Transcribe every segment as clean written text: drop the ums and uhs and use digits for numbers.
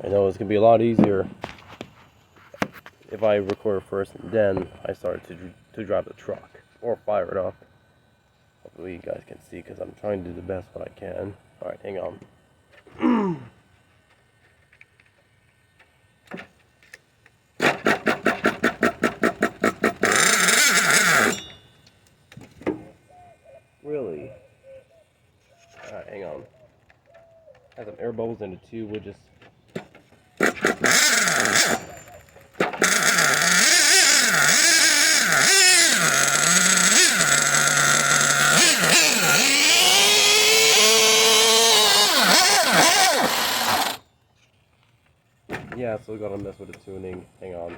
I know it's gonna be a lot easier if I record first and then I start to drive the truck or fire it up. Hopefully you guys can see because I'm trying to do the best what I can. Alright, hang on. Really? Alright, hang on. Has some air bubbles in it too, we'll just... Yeah, so we gotta mess with the tuning. Hang on.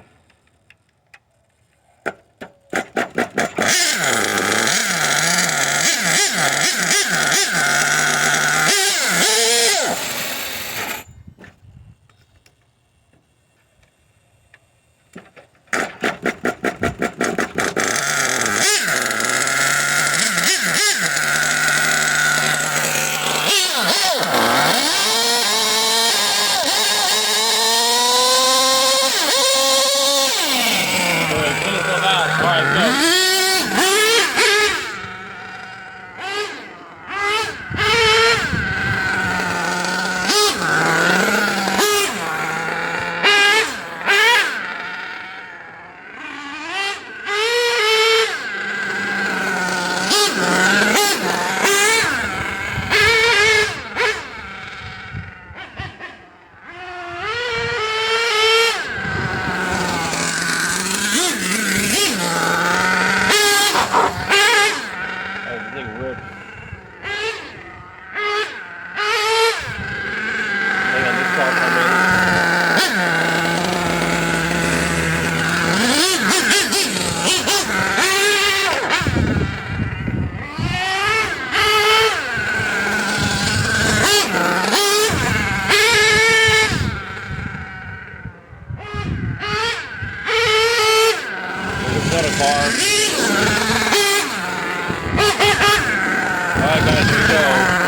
Alright guys, here we go.